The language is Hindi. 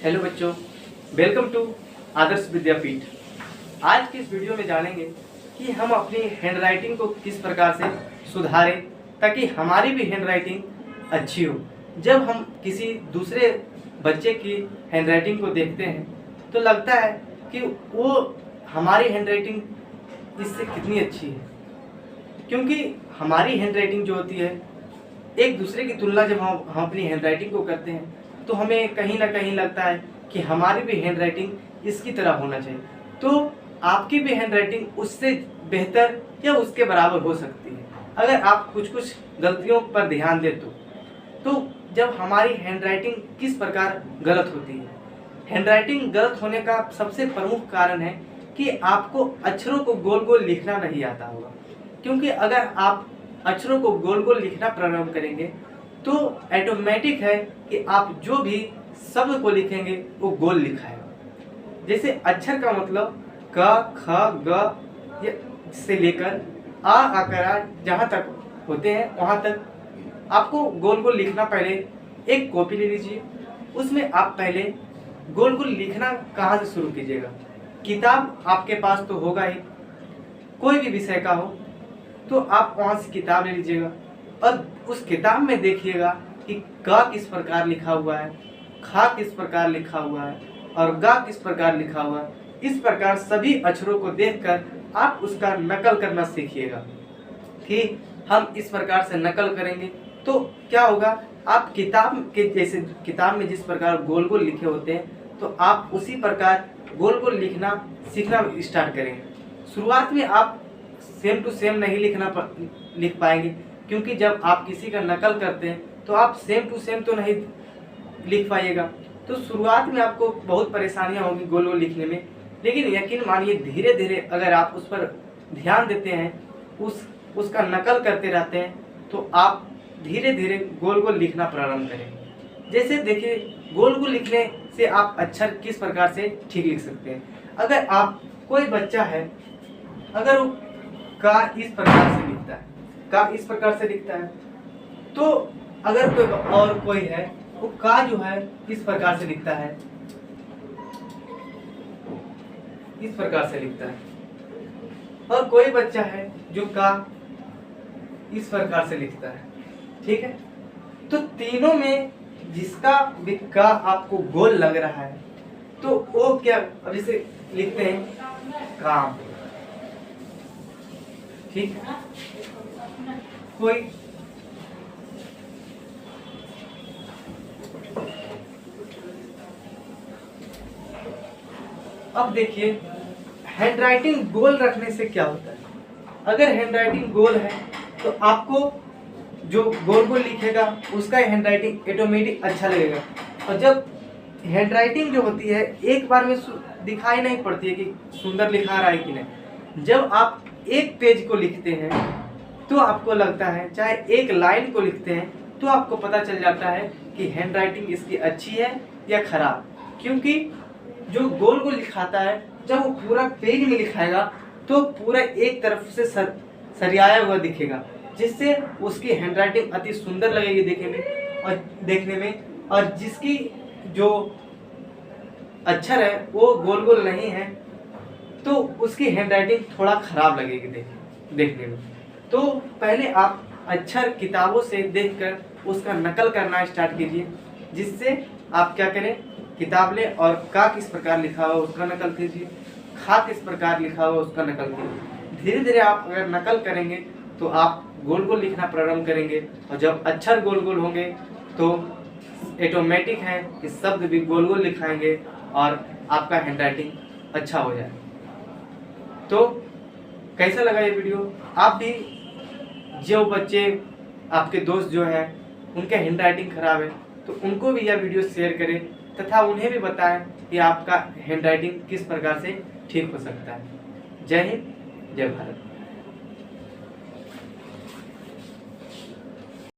हेलो बच्चों, वेलकम टू आदर्श विद्यापीठ। आज की इस वीडियो में जानेंगे कि हम अपनी हैंडराइटिंग को किस प्रकार से सुधारें ताकि हमारी भी हैंडराइटिंग अच्छी हो। जब हम किसी दूसरे बच्चे की हैंडराइटिंग को देखते हैं तो लगता है कि वो हमारी हैंडराइटिंग इससे कितनी अच्छी है, क्योंकि हमारी हैंडराइटिंग जो होती है एक दूसरे की तुलना जब हम अपनी हैंडराइटिंग को करते हैं तो हमें कहीं ना कहीं लगता है कि हमारी भी हैंडराइटिंग इसकी तरह होना चाहिए। तो आपकी भी हैंडराइटिंग उससे बेहतर या उसके बराबर हो सकती है अगर आप कुछ कुछ गलतियों पर ध्यान दें तो जब हमारी हैंडराइटिंग किस प्रकार गलत होती है, हैंडराइटिंग गलत होने का सबसे प्रमुख कारण है कि आपको अक्षरों को गोल गोल लिखना नहीं आता होगा। क्योंकि अगर आप अक्षरों को गोल गोल लिखना प्रारंभ करेंगे तो ऑटोमेटिक है कि आप जो भी शब्द को लिखेंगे वो गोल लिखाएगा। जैसे अक्षर का मतलब क ख ग से लेकर आ आकर जहाँ तक होते हैं वहाँ तक आपको गोल गोल लिखना। पहले एक कॉपी ले लीजिए, उसमें आप पहले गोल गोल लिखना कहाँ से शुरू कीजिएगा। किताब आपके पास तो होगा ही, कोई भी विषय का हो तो आप वहाँ से किताब ले लीजिएगा और उस किताब में देखिएगा कि क किस प्रकार लिखा हुआ है, ख किस प्रकार लिखा हुआ है और ग किस प्रकार लिखा हुआ है। इस प्रकार सभी अक्षरों को देखकर आप उसका नकल करना सीखिएगा कि हम इस प्रकार से नकल करेंगे तो क्या होगा। आप किताब के जैसे किताब में जिस प्रकार गोल गोल लिखे होते हैं तो आप उसी प्रकार गोल गोल लिखना सीखना स्टार्ट करेंगे। शुरुआत में आप सेम टू सेम नहीं लिख पाएंगे, क्योंकि जब आप किसी का नकल करते हैं तो आप सेम टू सेम तो नहीं लिख पाइएगा। तो शुरुआत में आपको बहुत परेशानियां होंगी गोल गोल लिखने में, लेकिन यकीन मानिए धीरे धीरे अगर आप उस पर ध्यान देते हैं, उसका नकल करते रहते हैं तो आप धीरे धीरे गोल गोल लिखना प्रारंभ करेंगे। जैसे देखिए, गोल गोल लिखने से आप अक्षर किस प्रकार से ठीक लिख सकते हैं। अगर आप कोई बच्चा है, अगर वो का इस प्रकार से लिखता है, का इस प्रकार से लिखता है, तो अगर कोई और कोई है वो का जो है इस प्रकार से लिखता है, इस प्रकार से लिखता है, और कोई बच्चा है जो का इस प्रकार से लिखता है। ठीक है, तो तीनों में जिसका भी का आपको गोल लग रहा है तो वो क्या, अब इसे लिखते हैं काम। ठीक है, कोई अब देखिए हैंडराइटिंग गोल रखने से क्या होता है। अगर हैंडराइटिंग गोल है तो आपको जो गोल गोल लिखेगा उसका हैंडराइटिंग ऑटोमेटिक अच्छा लगेगा। और जब हैंडराइटिंग जो होती है एक बार में दिखाई नहीं पड़ती है कि सुंदर लिखा रहा है कि नहीं। जब आप एक पेज को लिखते हैं तो आपको लगता है, चाहे एक लाइन को लिखते हैं तो आपको पता चल जाता है कि हैंडराइटिंग इसकी अच्छी है या खराब। क्योंकि जो गोल गोल लिखाता है जब वो पूरा पेज में लिखाएगा तो पूरा एक तरफ से सरियाया हुआ दिखेगा, जिससे उसकी हैंडराइटिंग अति सुंदर लगेगी देखने में। और जिसकी जो अक्षर है वो गोल गोल नहीं है तो उसकी हैंडराइटिंग थोड़ा खराब लगेगी देखने में। तो पहले आप अक्षर किताबों से देखकर उसका नकल करना स्टार्ट कीजिए, जिससे आप क्या करें, किताब लें और का किस प्रकार लिखा हुआ उसका नकल कीजिए, खा किस प्रकार लिखा हुआ उसका नकल कीजिए। धीरे धीरे आप अगर नकल करेंगे तो आप गोल गोल लिखना प्रारंभ करेंगे, और जब अक्षर गोल गोल होंगे तो ऑटोमेटिक है कि शब्द भी गोल गोल लिखाएंगे और आपका हैंडराइटिंग अच्छा हो जाए। तो कैसा लगा ये वीडियो? आप भी जो बच्चे आपके दोस्त जो हैं उनके हैंडराइटिंग खराब है तो उनको भी यह वीडियो शेयर करें तथा उन्हें भी बताएं कि आपका हैंडराइटिंग किस प्रकार से ठीक हो सकता है। जय हिंद, जय भारत।